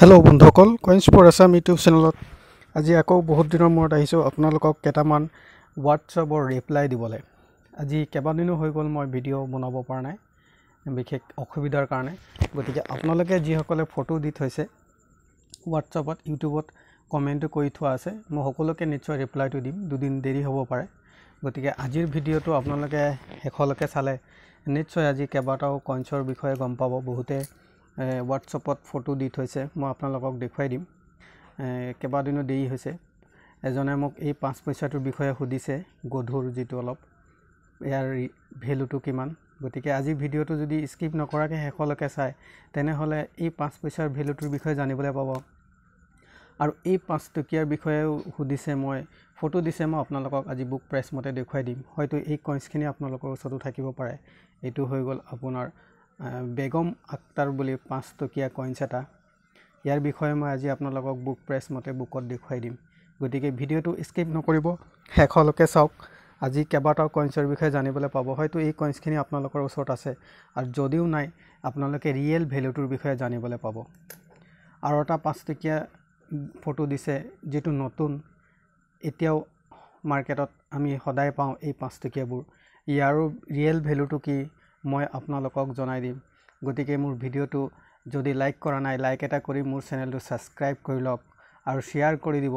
Hello बंधुসকল কইন্স for Assam YouTube চেনেলত আজি আকৌ বহুত দিনৰ মূৰত আহিছো আপোনালোকক কেটামান হোৱাটছআপৰ ৰিপ্লাই দিবলৈ। আজি কেইবাদিনো হৈ গ'ল মই ভিডিও বনাব পৰা নাই বিশেষ অসুবিধাৰ কাৰণে। গতিকে আপোনালোকে যিসকলে ফটো দি থৈছে হোৱাটছআপত ইউটিউবত কমেন্ট কৰি থোৱা আছে মই সকলোকে নিশ্চয় ৰিপ্লাইটো দিম। দুদিন দেৰি হ'ব পাৰে। গতিকে আজিৰ ভিডিওটো আপোনালোকে শেষলৈকে চালে নিশ্চয় আজি কেইবাটাও কইন্সৰ বিষয়ে গম পাব। বহুতে হোৱাটছআপত ফটো দি থৈছে মই আপোনালোকক দেখুৱাই দিম। কেইবাদিনো দেৰি হৈছে। এজনে মোক এই 5 পইচাটোৰ বিষয়ে সুধিছে গধুৰ যিটো অলপ ইয়াৰ ভ্যালুটো কিমান। গতিকে আজি ভিডিওটো যদি স্কিপ নকৰাকৈ শেষলৈকে চাই তেনেহলে এই 5 পইচাৰ ভ্যালুটোৰ বিষয়ে জানিবলৈ পাব। আৰু এই 5 টকীয়াৰ বিষয়ে সুধিছে মই ফটো দিছে মই আপোনালোকক আজি বুক প্ৰাইচ মতে দেখুৱাই দিম। হয়তো এই কইন্সখিনি আপোনালোকৰ ওচৰতো থাকিব পাৰে। এইটো হৈ গ'ল আপোনাৰ বেগম আক্তাৰ বুলি 5 টকীয়া কইন্স এটা। ইয়াৰ বিষয়ে মই আজি আপোনালোকক বুক প্ৰাইচ মতে বুকত দেখুৱাই দিম। গতিকে ভিডিওটো স্কিপ নকৰিব শেষলৈকে চাওক। আজি কেইবাটাও কইন্সৰ বিষয়ে জানিবলৈ পাব। হয়তো এই কইন্সখিনি আপোনালোকৰ ওচৰত আছে আৰু যদিও নাই আপোনালোকে ৰিয়েল ভ্যালুটোৰ বিষয়ে জানিবলৈ পাব। আৰু এটা 5 টকীয়া ফটো দিছে যেটো নতুন এতিয়াও মাৰ্কেটত আমি সদায় পাওঁ এই 5 টকীয়াবোৰ। ইয়াৰো ৰিয়েল ভ্যালুটো কি মই আপোনালোকক জনাই দিম। গতিকে মোৰ ভিডিওটো যদি লাইক কৰা নাই লাইক এটা কৰি মোৰ চেনেলটো সাবস্ক্ৰাইব কৰি লওক আৰু শেয়াৰ কৰি দিব।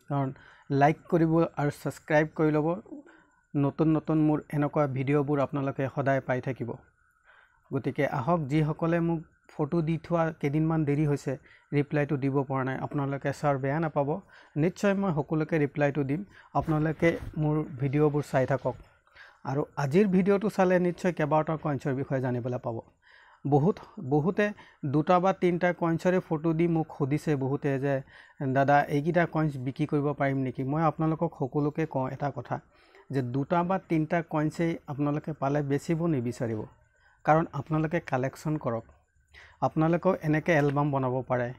কাৰণ লাইক কৰিব আৰু সাবস্ক্ৰাইব কৰি ল'ব নতুন নতুন মোৰ এনেকুৱা ভিডিওবোৰ আপোনালোকে সদায় পাই থাকিব। গতিকে আহক যিসকলে মোক ফটো দি থোৱা কেদিনমান দেৰি হৈছে ৰিপ্লাইটো দিব পৰা নাই আপোনালোকে স্যাৰ বেয়া নাপাব। নিশ্চয় মই সকলোকে ৰিপ্লাইটো দিম। আপোনালোকে মোৰ ভিডিওবোৰ চাই থাকক। আৰু আজিৰ ভিডিওটো চালে নিশ্চয় কেইবাটাও কইন্সৰ বিষয়ে জানিবলৈ পাব। বহুতে দুটা বা তিনটা কইন্সৰে ফটো দি মোক সুধিছে বহুতে যে দাদা এইকিটা কইন্স বিক্ৰী কৰিব পাৰিম নেকি। মই আপোনালোকক সকলোকে কওঁ এটা কথা যে দুটা বা তিনটা কইন্সই আপোনালোকে পালে বেচিব নিবিচাৰিব। কাৰণ আপোনালোকে কালেকশ্যন কৰক। আপোনালোকেও এনেকৈ এলবাম বনাব পাৰে।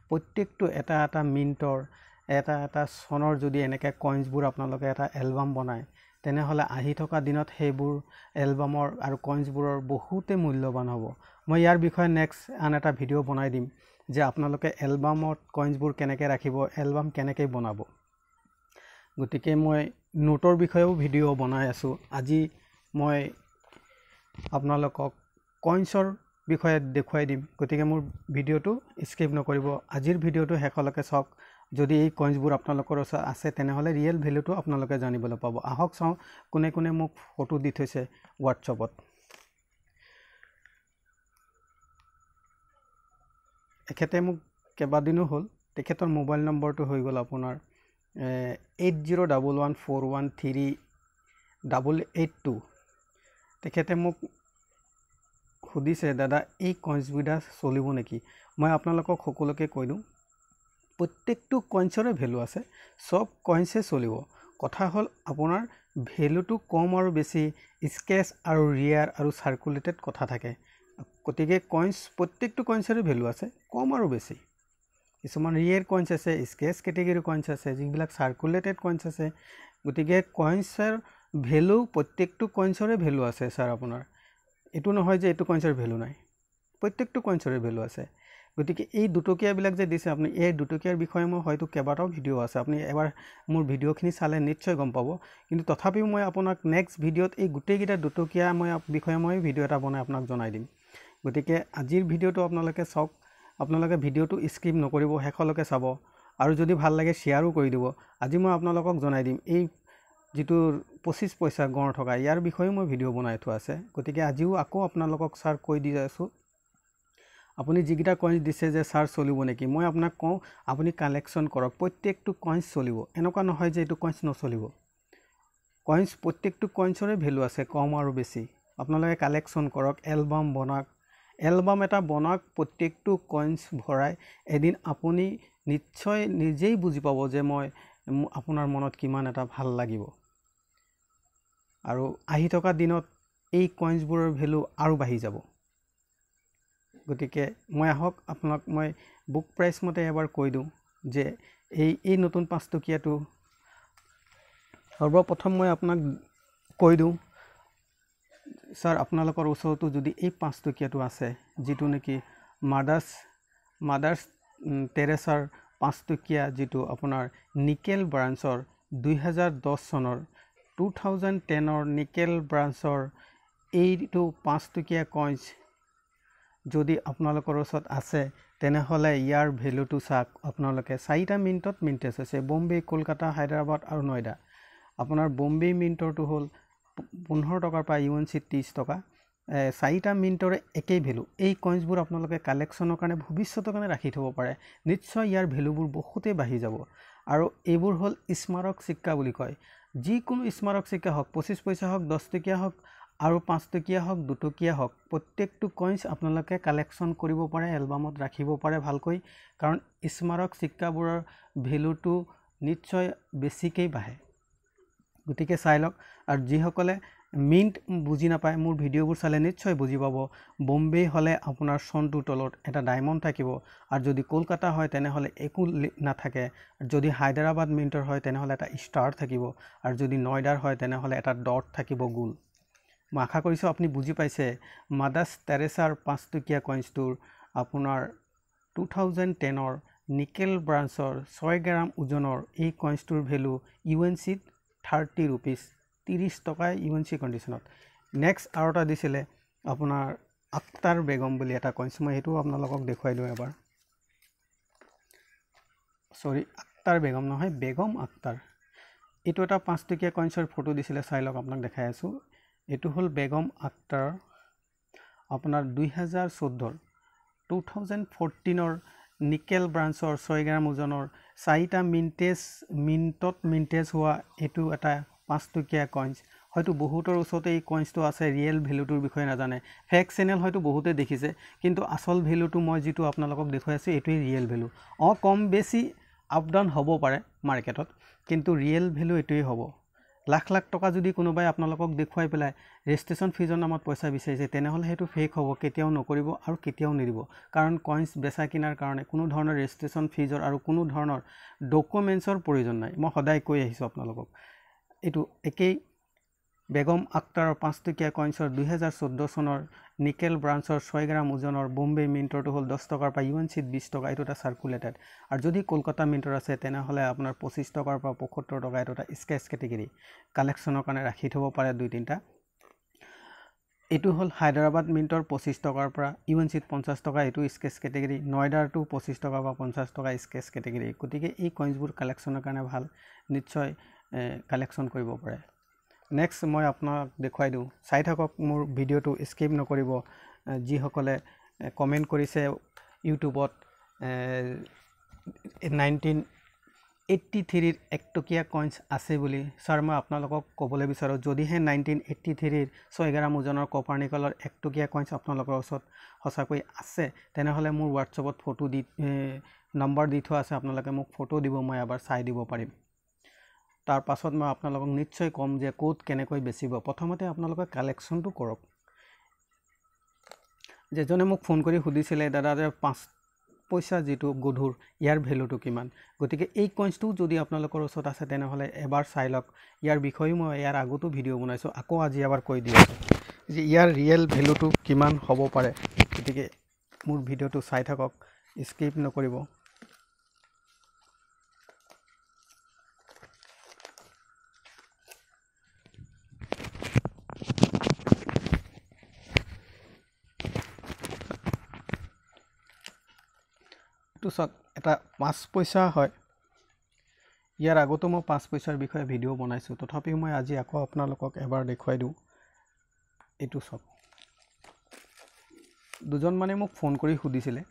প্ৰত্যেকটো এটা এটা মিনিটৰ এটা এটা চনৰ যদি এনেকৈ কইন্সবোৰ আপোনালোকে এটা এলবাম বনায় তেনেহলে আহি থকা দিনত সেইবোৰ এলবামৰ আৰু কইন্সবোৰৰ বহুতে মূল্যৱান হ'ব। মই ইয়াৰ বিষয়ে নেক্সট আন এটা ভিডিও বনাই দিম যে আপোনালোকে এলবামত কইন্সবোৰ কেনেকৈ ৰাখিব এলবাম কেনেকৈ বনাব। গতিকে মই নোটৰ বিষয়েও ভিডিও বনাই আছো। আজি মই আপোনালোকক কইন্সৰ বিষয়ে দেখুৱাই দিম। গতিকে মোৰ ভিডিওটো স্কিপ নকৰিব। আজিৰ ভিডিওটো শেষলৈকে চাওক। যদি এই কইন্সবোৰ আপোনালোকৰ ওচৰত আছে তেনেহলে ৰিয়েল ভ্যালুটো আপোনালোকে জানিবলৈ পাব। আহক চাও কোনে কোনে মোক ফটো দি থৈছে হোৱাটছআপত। এখেতে মোক কেইবাদিনো হ'ল। তেখেতৰ মোবাইল নম্বৰটো হৈ গ'ল আপোনাৰ 8011413882। তেখেতে মোক সুধিছে দাদা এই কইন্সবিধা চলিব নেকি। মই আপোনালোকক সকলোকে কৈ দিওঁ প্ৰত্যেকটো কইন্সৰে ভ্যালু আছে। সব কইন্সে চলিব। কথা হ'ল আপোনাৰ ভ্যালুটো কম আৰু বেছি স্কেচ আৰু ৰিয়াৰ আৰু সাৰ্কুলেটেড কথা থাকে। গতিকে কইন্স প্ৰত্যেকটো কইন্সৰে ভ্যালু আছে কম আৰু বেছি। কিছুমান ৰিয়েৰ কইন্স আছে স্কেচ কেটেগৰী কইন্স আছে যিবিলাক সাৰ্কুলেটেড কইন্স আছে। গতিকে কইন্সৰ ভ্যালু প্ৰত্যেকটো কইন্সৰে ভ্যালু আছে স্যাৰ আপোনাৰ। এটো নহয় যে এটো কইন্সৰ ভ্যালু নাই। প্ৰত্যেকটো কইন্সৰে ভ্যালু আছে। গতিকে এই দুটকীয়া বিলাক যে দিছে আপুনি এই দুটকীয়াৰ বিষয়ে মই হয়তো কেইবাটাও ভিডিও আছে। আপুনি এবাৰ মোৰ ভিডিওখিনি চালে নিশ্চয় গম পাব। কিন্তু তথাপিও মই আপোনাক নেক্সট ভিডিওত এই গোটেইকেইটা দুটকীয়া বিষয়ে মই ভিডিও এটা বনাই আপোনাক জনাই দিম। গতিকে আজিৰ ভিডিওটো আপোনালোকে চাওক। আপোনালোকে ভিডিওটো স্কিপ নকৰিব শেষলৈকে চাব আৰু যদি ভাল লাগে শেয়াৰো কৰি দিব। আজি মই আপোনালোকক জনাই দিম এই যেটো 25 পইচা গড় থকা ইয়াৰ বিষয়ে মই ভিডিও বনাই থোৱা আছে। গতিকে আজিও আকৌ আপোনালোকক স্যাৰ কৈ দি আছো আপুনি যিকিটা কইন্স দিছে যে স্যাৰ চলিব নেকি মই আপোনাক কওঁ আপুনি কালেকশ্যন কৰক। প্ৰত্যেকটো কইন্স চলিব। এনেকুৱা নহয় যে এটো কইন্স নচলিব। কইন্স প্ৰত্যেকটো কইন্সৰে ভ্যালু আছে কম আৰু বেছি। আপোনালোকে কালেকশ্যন কৰক এলবাম বনাক। এলবাম এটা বনাক প্ৰত্যেকটো কইন্স ভৰাই এদিন আপুনি নিশ্চয় নিজেই বুজি পাব যে মই আপোনাৰ মনত কিমান এটা ভাল লাগিব। আৰু আহি থকা দিনত এই কইন্সবোৰৰ ভ্যালু আৰু বাঢ়ি যাব। গতিকে মই আহক আপোনাক মই বুক প্ৰাইচ মতে এবাৰ কৈ দিওঁ যে এই নতুন 5 টকীয়াটো সৰ্বপ্ৰথম মই আপোনাক কৈ দিওঁ স্যাৰ আপোনালোকৰ ওচৰতো যদি এই 5 টকীয়াটো আছে যেটো নেকি মাদাৰ্স টেৰেছাৰ 5 টকীয়া যেটো আপোনাৰ নিকেল ব্ৰাঞ্চৰ 2010 চনৰ 2010 নিকেল ব্ৰাঞ্চৰ এইটো 5 টকীয়া কইন্স যদি আপোনালোকৰ ওচৰত আছে তেনেহলে ইয়াৰ ভ্যালুটো চাক আপোনালোকে 4টা মিনিটত মিনিটেজ হৈছে বম্বে কলকাতা হায়দৰাবাদ আৰু নয়ডা আপোনাৰ বম্বে মিনিটৰটো হ'ল 15 টকাৰ পৰা ইউএনসি 30 টকা 4টা মিনিটৰে একেই ভ্যালু এই কইন্সবোৰ আপোনালোকে কালেকচনৰ কাৰণে ভৱিষ্যতৰ কাৰণে ৰাখি থব পাৰে নিশ্চয় ইয়াৰ ভ্যালুবোৰ বহুতে বাঢ়ি যাব আৰু এইবোৰ হ'ল স্মাৰক সিক্কা বুলি কয় যিকোনো স্মাৰক সিক্কা হওক 25 পইচা হওক 10 টকীয়া হওক আৰু 5 টকীয়া হওক 2 টকীয়া হওক প্ৰত্যেকটো কইন্স আপোনালোকে কালেকচন কৰিব পাৰে এলবামত ৰাখিব পাৰে ভালকৈ কাৰণ স্মাৰক সিক্কাবোৰৰ ভ্যালুটো নিশ্চয় বেছিকৈ বাঢ়ে গতিকে চাই লওক আৰু যিসকলে মিন্ট বুজি নাপায় মোৰ ভিডিঅ'বোৰ চালে নিশ্চয় বুজি পাব বম্বে হলে আপোনাৰ সনটো তলত এটা ডায়মণ্ড থাকিব আৰু যদি কলকাতা হয় তেনেহলে একো নাথাকে যদি হায়দৰাবাদ মিন্টৰ হয় তেনেহলে এটা ষ্টাৰ থাকিব আৰু যদি নয়ডাৰ হয় তেনেহলে এটা ডট থাকিব গোল মই আশা কৰিছো আপুনি বুজি পাইছে মাদাৰ টেৰেছাৰ 5 টকীয়া কইন্সটোৰ আপোনাৰ 2010 ৰ নিকেল ব্ৰাঞ্চৰ 6 গ্ৰাম ওজনৰ এই কইন্সটোৰ ভ্যালু ইউএনসি 30 रुपीस 30 টকা ইউএনসি কন্ডিশনত নেক্সট আৰু এটা দিছিলে আপোনাৰ আক্তাৰ বেগম বুলি এটা কইন্স মই হেতু আপোনালোকক দেখুৱাই দিও এবাৰ সৰি আক্তাৰ বেগম নহয় বেগম আক্তাৰ এটো এটা 5 টকীয়া কইন্সৰ ফটো দিছিলে চাই লওক আপোনাক দেখাই আছো এটো হল বেগম আক্তাৰ আপোনাৰ 2014 ৰ নিকেল ব্ৰাঞ্চৰ 6 গ্ৰাম ওজনৰ 4টা মিনিটত মিনিটেজ হোৱা এটো এটা 5 টকীয়া কইন্স হয়তো বহুতৰ ওচৰতে এই কইন্সটো আছে ৰিয়েল ভ্যালুটোৰ বিষয়ে নাজানে ফেক চেনেল হয়তো বহুতে দেখিছে কিন্তু আসল ভ্যালুটো মই যেটো আপোনালোকক দেখুৱাই আছো এটোই ৰিয়েল ভ্যালু কম বেছি আপ ডাউন হ'ব পাৰে মাৰ্কেটত কিন্তু ৰিয়েল ভ্যালু এটোই হ'ব লাখ লাখ টকা যদি কোনোবাই আপোনালোকক দেখুৱাই পেলাই ৰেজিষ্ট্ৰেচন ফিজৰ নামত পইচা বিচাৰিছে তেনেহলে হেতু ফেক হ'ব কেতিয়াও নকৰিব আৰু কেতিয়াও নিদিব কাৰণ কইন্স বেচা কিনাৰ কাৰণে কোনো ধৰণৰ ৰেজিষ্ট্ৰেচন ফিজৰ আৰু কোনো ধৰণৰ ডকুমেন্টছৰ প্ৰয়োজন নাই মই সদায় কৈ আহিছো আপোনালোকক এটো একেই বেগম আক্তাৰৰ 5 টকীয়া কইন্সৰ 2014 চনৰ নিকেল ব্ৰাঞ্চৰ 6 গ্ৰাম ওজনৰ বম্বে মিন্টৰটো হ'ল 10 টকাৰ পৰা ইউএনসি 20 টকা এটো এটা সাৰ্কুলেটেড আৰু যদি কলকাতা মিন্টৰ আছে তেনেহলে আপোনাৰ 25 টকাৰ পৰা 75 টকা এটো এটা স্কেচ ক্যাটেগৰী কালেকচনৰ কাৰণে ৰাখি থব পাৰে 2-3টা এটো হল হায়দৰাবাদ মিন্টৰ 25 টকাৰ পৰা ইউএনসি 50 টকা এটো স্কেচ ক্যাটেগৰী নয়ডাৰটো 25 টকা বা 50 টকা স্কেচ ক্যাটেগৰী গতিকে এই কইন্সবোৰ কালেকচনৰ কাৰণে ভাল নিশ্চয় কালেকচন কৰিব পাৰে নেক্সট মই আপোনাক দেখুৱাই দিও চাই থাকক মোৰ ভিডিওটো স্কিপ নকৰিব যি সকলে কমেন্ট কৰিছে ইউটিউবত 1983 ৰ 1 টকীয়া কইন্স আছে বুলি স্যাৰ মই আপোনালোকক ক'বলৈ বিচাৰো যদিহে 1983 ৰ 6 গ্ৰাম ওজনৰ কপাৰ নিকেলৰ 1 টকীয়া কইন্স আপোনালোকৰ ওচৰত হসাকৈ আছে তেনেহলে মোৰ WhatsAppত ফটো দি নম্বৰ দি থোৱা আছে আপোনালোকে মোক ফটো দিব মই এবাৰ চাই দিব পাৰিম তাৰ পাছত মই আপোনালোকক নিশ্চয় কম যে কোড কেনেকৈ বেচিব প্ৰথমতে আপোনালোকে কালেকচনটো কৰক যেজনে মোক ফোন কৰি সুধিছিলে দাদা যে 5 পইচা যেটো গধুৰ ইয়াৰ ভ্যালুটো কিমান গতিকে এই কইন্সটো যদি আপোনালোকৰ ওচৰত আছে তেনেহলে এবাৰ চাই লওক ইয়াৰ বিষয়ে মই ইয়াৰ আগতো ভিডিও বনাইছো আকৌ আজি এবাৰ কৈ দিও যে ইয়াৰ ৰিয়েল ভ্যালুটো কিমান হ'ব পাৰে গতিকে মোৰ ভিডিওটো চাই থাকক স্কিপ নকৰিব এটা 5 পইচা হয় ইয়াৰ আগতো মই 5 পইচাৰ বিষয়ে ভিডিও বনাইছো তথাপিও মই আজি আকৌ আপোনালোকক এবাৰ দেখুৱাই দিও এটো সব দুজন মানে মোক ফোন কৰি সুধিছিলে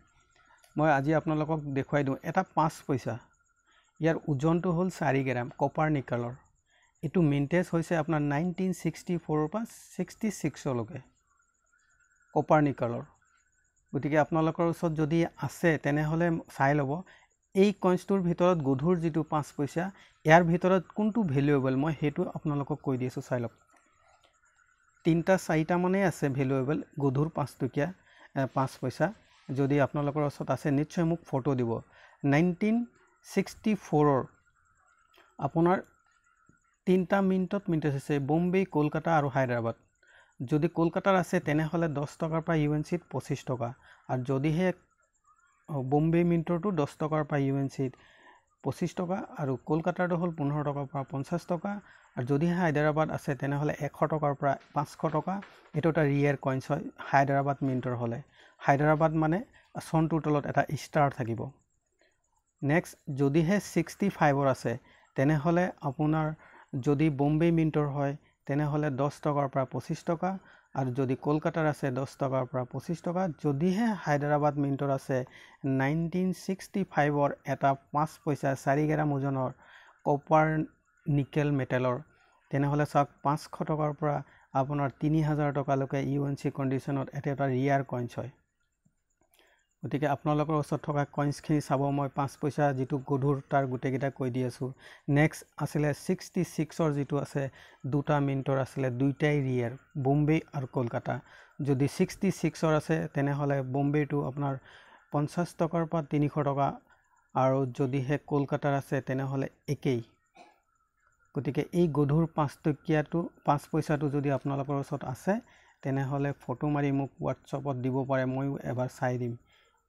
মই আজি আপোনালোকক দেখুৱাই দিও এটা 5 পইচা ইয়াৰ ওজনটো হ'ল 4 গ্ৰাম কপাৰ নিকেলৰ এটো মিন্টেজ হৈছে আপোনাৰ 1964 পৰা 66 লৈকে কপাৰ নিকেলৰ গতিকে আপোনালোকৰ ওচৰত যদি আছে তেনেহলে চাই লব এই কইন্সটোৰ ভিতৰত গধুৰ যেটো 5 পইচা ইয়াৰ ভিতৰত কোনটো ভ্যালুএবল মই হেতু আপোনালোকক কৈ দিছো চাই লওক 3টা 4টা মানে আছে ভ্যালুএবল গধুৰ 5 টকীয়া 5 পইচা যদি আপোনালোকৰ ওচৰত আছে নিশ্চয় মোক ফটো দিব 1964 ৰ আপোনাৰ 3টা মিনিটত মিনিটেজ আছে বম্বে কলকাতা আৰু হায়দৰাবাদ যদি কলকাতাৰ আছে তেনেহলে 10 টকাৰ পৰা ইউএনসি 25 টকা আৰু যদিহে বম্বে মিণ্টৰটো 10 টকাৰ পৰা UNCত 25 টকা আৰু কলকাতাৰটো হ'ল 15 টকাৰ পৰা 50 টকা আৰু যদি হায়দৰাবাদ আছে তেনেহ'লে 100 টকাৰ পৰা 500 টকা এইটো এটা ৰিয়েৰ কইনছ হয় হায়দৰাবাদ মিণ্টৰ হ'লে হায়দৰাবাদ মানে চনটোৰ তলত এটা ষ্টাৰ থাকিব নেক্সট যদিহে 65ৰ আছে তেনেহ'লে আপোনাৰ যদি বম্বে মিণ্টৰ হয় তেনেহ'লে 10 টকাৰ পৰা 25 টকা আৰু যদি কলকাতাৰ আছে 10 টকাৰ পৰা 25 টকা যদিহে হায়দৰাবাদ মিণ্টৰ আছে 1965ৰ এটা 5 পইচা 4 গ্ৰাম ওজনৰ কপাৰ নিকেল মেটেলৰ তেনেহ'লে চাওক 500 টকাৰ পৰা আপোনাৰ 3000 টকালৈকে UNC কণ্ডিশ্যনত এটা ৰিয়াৰ কইনছ হয় গতিকে আপোনালোকৰ ওচৰত থকা কইনছখিনি চাব মই 5 পইচা যিটো গধুৰ তাৰ গোটেইকেইটা কৈ দি আছোঁ নেক্সট আছিলে 66ৰ যিটো আছে দুটা মিণ্টৰ আছিলে দুইটাই ৰিয়েৰ বম্বে আৰু কলকাতা যদি 66ৰ আছে তেনেহ'লে বম্বেটো আপোনাৰ 50 টকাৰ পৰা 300 টকা আৰু যদিহে কলকাতাৰ আছে তেনেহ'লে একেই গতিকে এই গধুৰ 5 টকীয়াটো 5 পইচাটো যদি আপোনালোকৰ ওচৰত আছে তেনেহ'লে ফটো মাৰি মোক হোৱাটছআপত দিব পাৰে ময়ো এবাৰ চাই দিম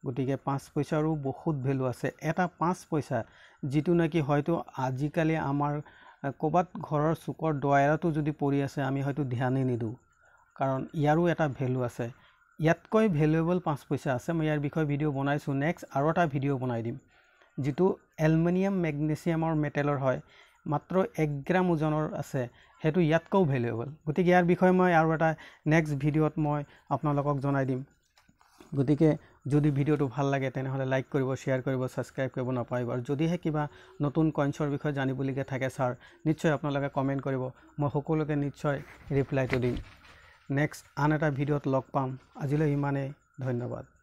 গতিকে 5 পইচাৰো বহুত ভ্যালু আছে এটা 5 পইচা যিটো নাকি হয়তো আজিকালি আমাৰ ক'বাত ঘৰৰ চুকৰ ডয়াৰটো যদি পৰি আছে আমি হয়তো ধ্যানে নিদু কাৰণ ইয়াৰো এটা ভ্যালু আছে ইয়াতকৈ ভ্যালুৱেবল 5 পইচা আছে মই ইয়াৰ বিষয়ে ভিডিও বনাইছো নেক্সট আৰু এটা ভিডিও বনাই দিম যিটো এলুমিনিয়াম মেগনেছিয়ামৰ মেটেলৰ হয় মাত্ৰ 1 গ্ৰাম ওজনৰ আছে হেতু ইয়াতকৈ ভ্যালুৱেবল গতিকে ইয়াৰ বিষয়ে মই আৰু এটা নেক্সট ভিডিওত মই আপোনালোকক জনাই দিম গতিকে যদি ভিডিওটো ভাল লাগে তেনেহ'লে লাইক কৰিব শেয়াৰ কৰিব সাবস্ক্ৰাইব কৰিব নাপাহৰিব আৰু যদিহে কিবা নতুন কইনছৰ বিষয়ে জানিবলগীয়া থাকে স্যাৰ নিশ্চয় আপোনালোকে কমেন্ট কৰিব মই সকলোকে নিশ্চয় ৰিপ্লাইটো দিম নেক্সট আন এটা ভিডিওত লগ পাম আজিলৈ ইমানেই ধন্যবাদ